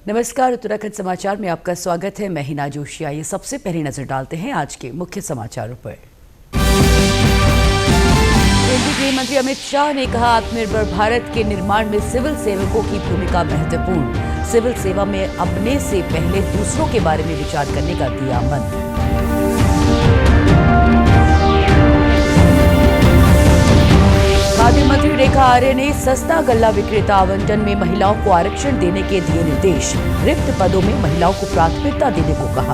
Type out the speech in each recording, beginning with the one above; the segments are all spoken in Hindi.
नमस्कार, उत्तराखंड समाचार में आपका स्वागत है। मैं हिना जोशी। आइए सबसे पहले नजर डालते हैं आज के मुख्य समाचारों पर। केंद्रीय गृह मंत्री अमित शाह ने कहा, आत्मनिर्भर भारत के निर्माण में सिविल सेवकों की भूमिका महत्वपूर्ण। सिविल सेवा में अपने से पहले दूसरों के बारे में विचार करने का दिया मंत्र। खाद्य मंत्री रेखा आर्य ने सस्ता गल्ला विक्रेता आवंटन में महिलाओं को आरक्षण देने के दिए निर्देश। रिक्त पदों में महिलाओं को प्राथमिकता देने को कहा।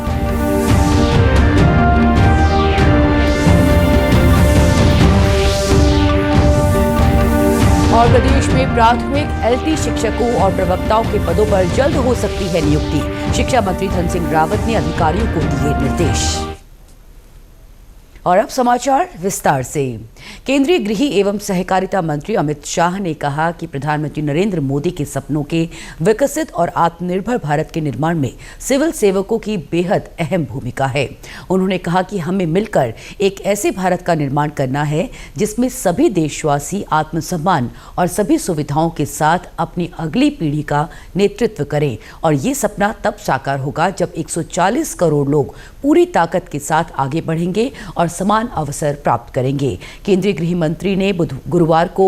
और प्रदेश में प्राथमिक एलटी शिक्षकों और प्रवक्ताओं के पदों पर जल्द हो सकती है नियुक्ति। शिक्षा मंत्री धन सिंह रावत ने अधिकारियों को दिए निर्देश। और अब समाचार विस्तार से। केंद्रीय गृह एवं सहकारिता मंत्री अमित शाह ने कहा कि प्रधानमंत्री नरेंद्र मोदी के सपनों के विकसित और आत्मनिर्भर भारत के निर्माण में सिविल सेवकों की बेहद अहम भूमिका है। उन्होंने कहा कि हमें मिलकर एक ऐसे भारत का निर्माण करना है जिसमें सभी देशवासी आत्मसम्मान और सभी सुविधाओं के साथ अपनी अगली पीढ़ी का नेतृत्व करें। और ये सपना तब साकार होगा जब 140 करोड़ लोग पूरी ताकत के साथ आगे बढ़ेंगे और समान अवसर प्राप्त करेंगे। केंद्रीय गृह मंत्री ने गुरुवार को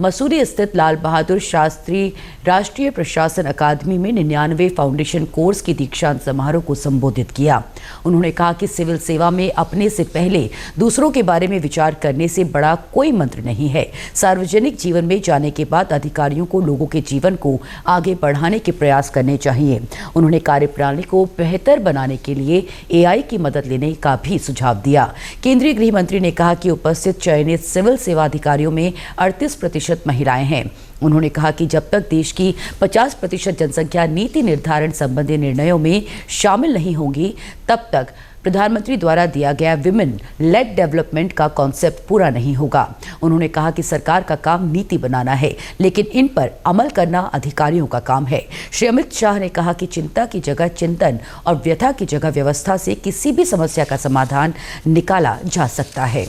मसूरी स्थित लाल बहादुर शास्त्री राष्ट्रीय प्रशासन अकादमी में 99वें फाउंडेशन कोर्स की दीक्षांत समारोह को संबोधित किया। उन्होंने कहा कि सिविल सेवा में अपने से पहले दूसरों के बारे में विचार करने से बड़ा कोई मंत्र नहीं है। सार्वजनिक जीवन में जाने के बाद अधिकारियों को लोगों के जीवन को आगे बढ़ाने के प्रयास करने चाहिए। उन्होंने कार्यप्रणाली को बेहतर बनाने के लिए एआई की मदद लेने का भी सुझाव दिया। केंद्रीय गृह मंत्री ने कहा कि उपस्थित चयनित सिविल सेवा अधिकारियों में 38% महिलाएं हैं। उन्होंने कहा कि जब तक देश की 50% जनसंख्या नीति निर्धारण संबंधी निर्णयों में शामिल नहीं होगी, तब तक प्रधानमंत्री द्वारा दिया गया विमेन लेड डेवलपमेंट का कॉन्सेप्ट पूरा नहीं होगा। उन्होंने कहा कि सरकार का काम नीति बनाना है, लेकिन इन पर अमल करना अधिकारियों का काम है। श्री अमित शाह ने कहा कि चिंता की जगह चिंतन और व्यथा की जगह व्यवस्था से किसी भी समस्या का समाधान निकाला जा सकता है।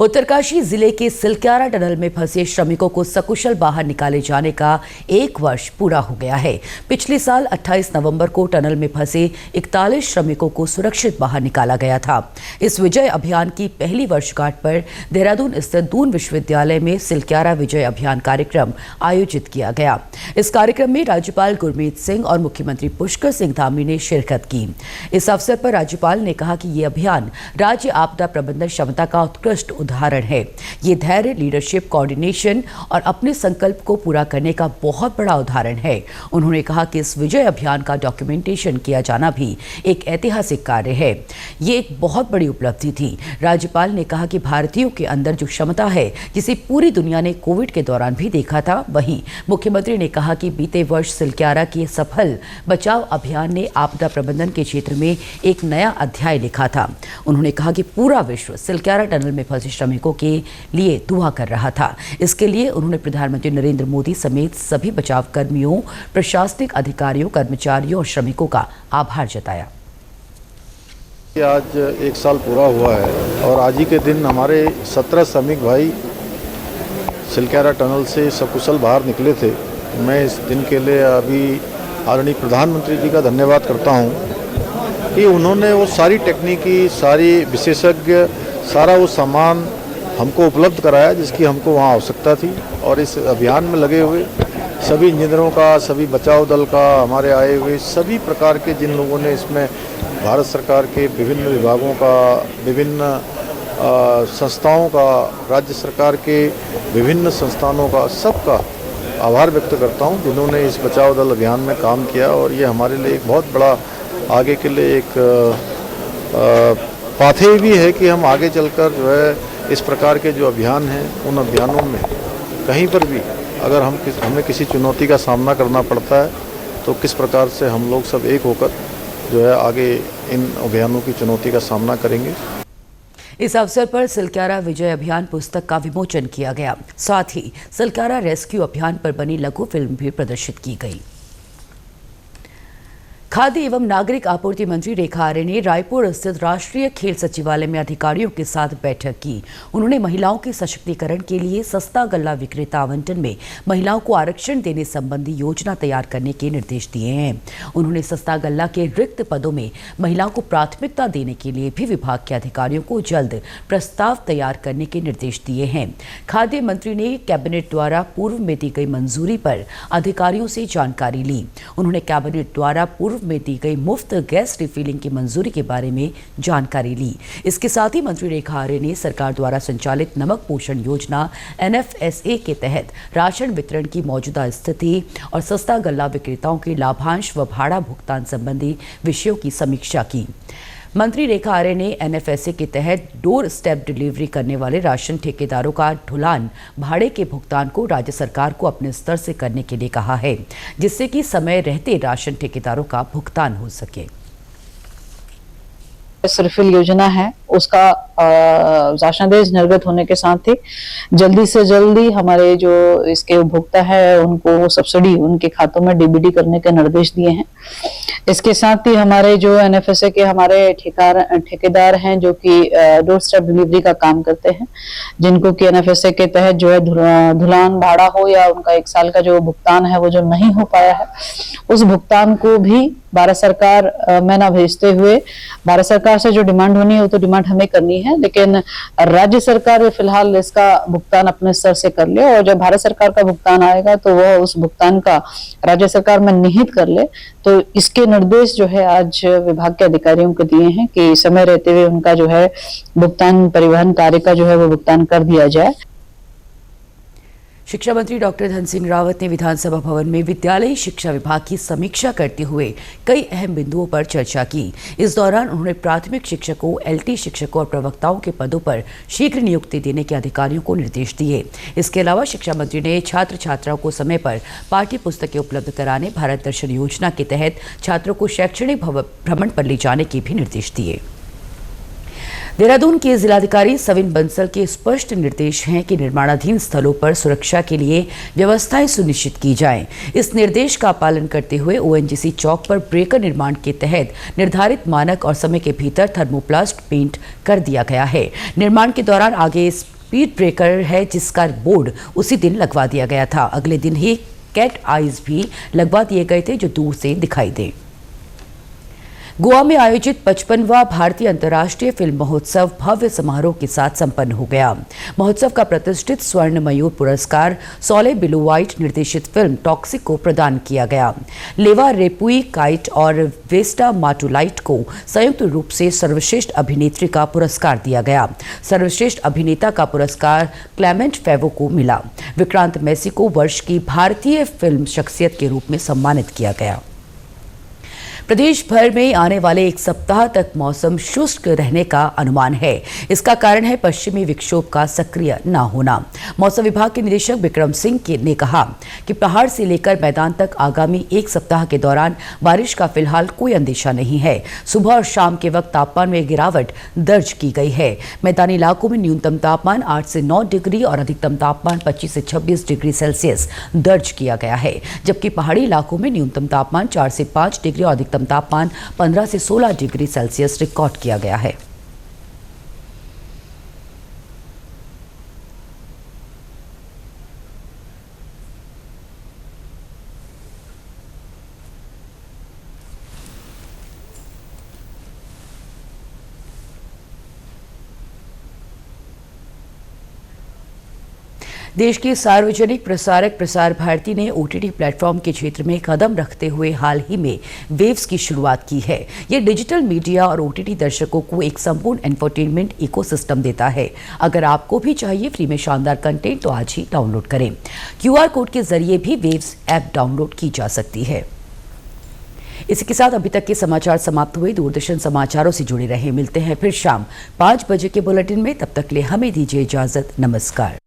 उत्तरकाशी जिले के सिलक्यारा टनल में फंसे श्रमिकों को सकुशल बाहर निकाले जाने का 1 वर्ष पूरा हो गया है। पिछले साल 28 नवंबर को टनल में फंसे 41 श्रमिकों को सुरक्षित बाहर निकाला गया था। इस विजय अभियान की पहली वर्षगांठ पर देहरादून स्थित दून विश्वविद्यालय में सिलक्यारा विजय अभियान कार्यक्रम आयोजित किया गया। इस कार्यक्रम में राज्यपाल गुरमीत सिंह और मुख्यमंत्री पुष्कर सिंह धामी ने शिरकत की। इस अवसर पर राज्यपाल ने कहा कि ये अभियान राज्य आपदा प्रबंधन क्षमता का उत्कृष्ट उदाहरण है। ये धैर्य, लीडरशिप, कोऑर्डिनेशन और अपने संकल्प को पूरा करने का बहुत बड़ा उदाहरण है। उन्होंने कहा कि इस विजय अभियान का डॉक्यूमेंटेशन किया जाना भी एक ऐतिहासिक कार्य है। ये एक बहुत बड़ी उपलब्धि थी। राज्यपाल ने कहा कि भारतीयों के अंदर जो क्षमता है, जिसे पूरी दुनिया ने कोविड के दौरान भी देखा था, वहीं मुख्यमंत्री ने कहा कि बीते वर्ष सिलक्यारा के सफल बचाव अभियान ने आपदा प्रबंधन के क्षेत्र में एक नया अध्याय लिखा था। उन्होंने कहा कि पूरा विश्व सिलक्यारा टनल में फंसे श्रमिकों के लिए दुआ कर रहा था। इसके लिए उन्होंने प्रधानमंत्री नरेंद्र मोदी समेत सभी बचाव कर्मियों, प्रशासनिक अधिकारियों, कर्मचारियों और श्रमिकों का आभार जताया। आज 1 साल पूरा हुआ है और आज ही के दिन हमारे 17 श्रमिक भाई सिलक्यारा टनल से सकुशल बाहर निकले थे। मैं इस दिन के लिए अभी आदरणीय प्रधानमंत्री जी का धन्यवाद करता हूं कि उन्होंने वो सारी टेक्निकी, सारी विशेषज्ञ, सारा वो सामान हमको उपलब्ध कराया जिसकी हमको वहाँ आवश्यकता थी। और इस अभियान में लगे हुए सभी इंजीनियरों का, सभी बचाव दल का, हमारे आए हुए सभी प्रकार के जिन लोगों ने इसमें भारत सरकार के विभिन्न विभागों का, विभिन्न संस्थाओं का, राज्य सरकार के विभिन्न संस्थानों का, सबका आभार व्यक्त करता हूँ जिन्होंने इस बचाव दल अभियान में काम किया। और ये हमारे लिए एक बहुत बड़ा आगे के लिए एक पाथवे भी है कि हम आगे चलकर जो है इस प्रकार के जो अभियान हैं, उन अभियानों में कहीं पर भी अगर हमें किसी चुनौती का सामना करना पड़ता है तो किस प्रकार से हम लोग सब एक होकर जो है आगे इन अभियानों की चुनौती का सामना करेंगे। इस अवसर पर सिलक्यारा विजय अभियान पुस्तक का विमोचन किया गया। साथ ही सिलक्यारा रेस्क्यू अभियान पर बनी लघु फिल्म भी प्रदर्शित की गई। खाद्य एवं नागरिक आपूर्ति मंत्री रेखा आर्य ने रायपुर स्थित राष्ट्रीय खेल सचिवालय में अधिकारियों के साथ बैठक की। उन्होंने महिलाओं के सशक्तिकरण के लिए सस्ता गल्ला विक्रेता आवंटन में महिलाओं को आरक्षण देने संबंधी योजना तैयार करने के निर्देश दिए हैं। उन्होंने सस्ता गल्ला के रिक्त पदों में महिलाओं को प्राथमिकता देने के लिए भी विभाग के अधिकारियों को जल्द प्रस्ताव तैयार करने के निर्देश दिए हैं। खाद्य मंत्री ने कैबिनेट द्वारा पूर्व में दी गई मंजूरी पर अधिकारियों से जानकारी ली। उन्होंने कैबिनेट द्वारा पूर्व में दी गई मुफ्त गैस रिफिलिंग की मंजूरी के बारे में जानकारी ली। इसके साथ ही मंत्री रेखा आर्य ने सरकार द्वारा संचालित नमक पोषण योजना NFSA के तहत राशन वितरण की मौजूदा स्थिति और सस्ता गल्ला विक्रेताओं के लाभांश व भाड़ा भुगतान संबंधी विषयों की समीक्षा की। मंत्री रेखा आर्य ने NFSA के तहत डोर स्टेप डिलीवरी करने वाले राशन ठेकेदारों का ढुलान भाड़े के भुगतान को राज्य सरकार को अपने स्तर से करने के लिए कहा है, जिससे कि समय रहते राशन ठेकेदारों का भुगतान हो सके। रिफिल योजना है उसका शासनादेश निर्गत होने के साथ ही जल्दी से जल्दी हमारे जो इसके उपभोक्ता है उनको सब्सिडी उनके खातों में DBT करने के निर्देश दिए हैं। इसके साथ ही हमारे जो NFSA के हमारे ठेकेदार हैं जो कि डोर स्टेप डिलीवरी का काम करते हैं, जिनको कि NFSA के तहत जो है ढुलान भाड़ा हो या उनका 1 साल का जो भुगतान है वो जो नहीं हो पाया है, उस भुगतान को भी भारत सरकार में ना भेजते हुए भारत सरकार से जो डिमांड होनी है वो तो डिमांड हमें करनी है, लेकिन राज्य सरकार फिलहाल इसका भुगतान अपने स्तर से कर ले और जब भारत सरकार का भुगतान आएगा तो वह उस भुगतान का राज्य सरकार में निहित कर ले। तो इसके निर्देश जो है आज विभाग के अधिकारियों को दिए हैं कि समय रहते हुए उनका जो है भुगतान परिवहन कार्य का जो है वो भुगतान कर दिया जाए। शिक्षा मंत्री डॉक्टर धन सिंह रावत ने विधानसभा भवन में विद्यालयी शिक्षा विभाग की समीक्षा करते हुए कई अहम बिंदुओं पर चर्चा की। इस दौरान उन्होंने प्राथमिक शिक्षकों, LT शिक्षकों और प्रवक्ताओं के पदों पर शीघ्र नियुक्ति देने के अधिकारियों को निर्देश दिए। इसके अलावा शिक्षा मंत्री ने छात्र छात्राओं को समय पर पाठ्य पुस्तकें उपलब्ध कराने, भारत दर्शन योजना के तहत छात्रों को शैक्षणिक भ्रमण पर ले जाने के भी निर्देश दिए। देहरादून के जिलाधिकारी सविन बंसल के स्पष्ट निर्देश हैं कि निर्माणाधीन स्थलों पर सुरक्षा के लिए व्यवस्थाएं सुनिश्चित की जाएं। इस निर्देश का पालन करते हुए ONGC चौक पर ब्रेकर निर्माण के तहत निर्धारित मानक और समय के भीतर थर्मोप्लास्ट पेंट कर दिया गया है। निर्माण के दौरान आगे स्पीड ब्रेकर है जिसका बोर्ड उसी दिन लगवा दिया गया था। अगले दिन ही कैट आइज भी लगवा दिए गए थे जो दूर से दिखाई दे। गोवा में आयोजित 55वां भारतीय अंतर्राष्ट्रीय फिल्म महोत्सव भव्य समारोह के साथ संपन्न हो गया। महोत्सव का प्रतिष्ठित स्वर्ण मयूर पुरस्कार सोले बिलोवाइट निर्देशित फिल्म टॉक्सिक को प्रदान किया गया। लेवा रेपुई काइट और वेस्टा माटुलाइट को संयुक्त रूप से सर्वश्रेष्ठ अभिनेत्री का पुरस्कार दिया गया। सर्वश्रेष्ठ अभिनेता का पुरस्कार क्लेमेंट फेवो को मिला। विक्रांत मैसी को वर्ष की भारतीय फिल्म शख्सियत के रूप में सम्मानित किया गया। प्रदेश भर में आने वाले 1 सप्ताह तक मौसम शुष्क रहने का अनुमान है। इसका कारण है पश्चिमी विक्षोभ का सक्रिय न होना। मौसम विभाग के निदेशक विक्रम सिंह ने कहा कि पहाड़ से लेकर मैदान तक आगामी 1 सप्ताह के दौरान बारिश का फिलहाल कोई अंदेशा नहीं है। सुबह और शाम के वक्त तापमान में गिरावट दर्ज की गई है। मैदानी इलाकों में न्यूनतम तापमान 8 से 9 डिग्री और अधिकतम तापमान 25 से 26 डिग्री सेल्सियस दर्ज किया गया है, जबकि पहाड़ी इलाकों में न्यूनतम तापमान 4 से 5 डिग्री और अधिकतम तापमान 15 से 16 डिग्री सेल्सियस रिकॉर्ड किया गया है। देश के सार्वजनिक प्रसारक प्रसार भारती ने OTT प्लेटफॉर्म के क्षेत्र में कदम रखते हुए हाल ही में वेव्स की शुरुआत की है। ये डिजिटल मीडिया और OTT दर्शकों को एक संपूर्ण एंटरटेनमेंट इकोसिस्टम देता है। अगर आपको भी चाहिए फ्री में शानदार कंटेंट तो आज ही डाउनलोड करें। QR कोड के जरिए भी वेव्स ऐप डाउनलोड की जा सकती है। इसी के साथ अभी तक के समाचार समाप्त हुए। दूरदर्शन समाचारों से जुड़े रहे। मिलते हैं फिर शाम 5 बजे के बुलेटिन में। तब तक के लिए हमें दीजिए इजाजत। नमस्कार।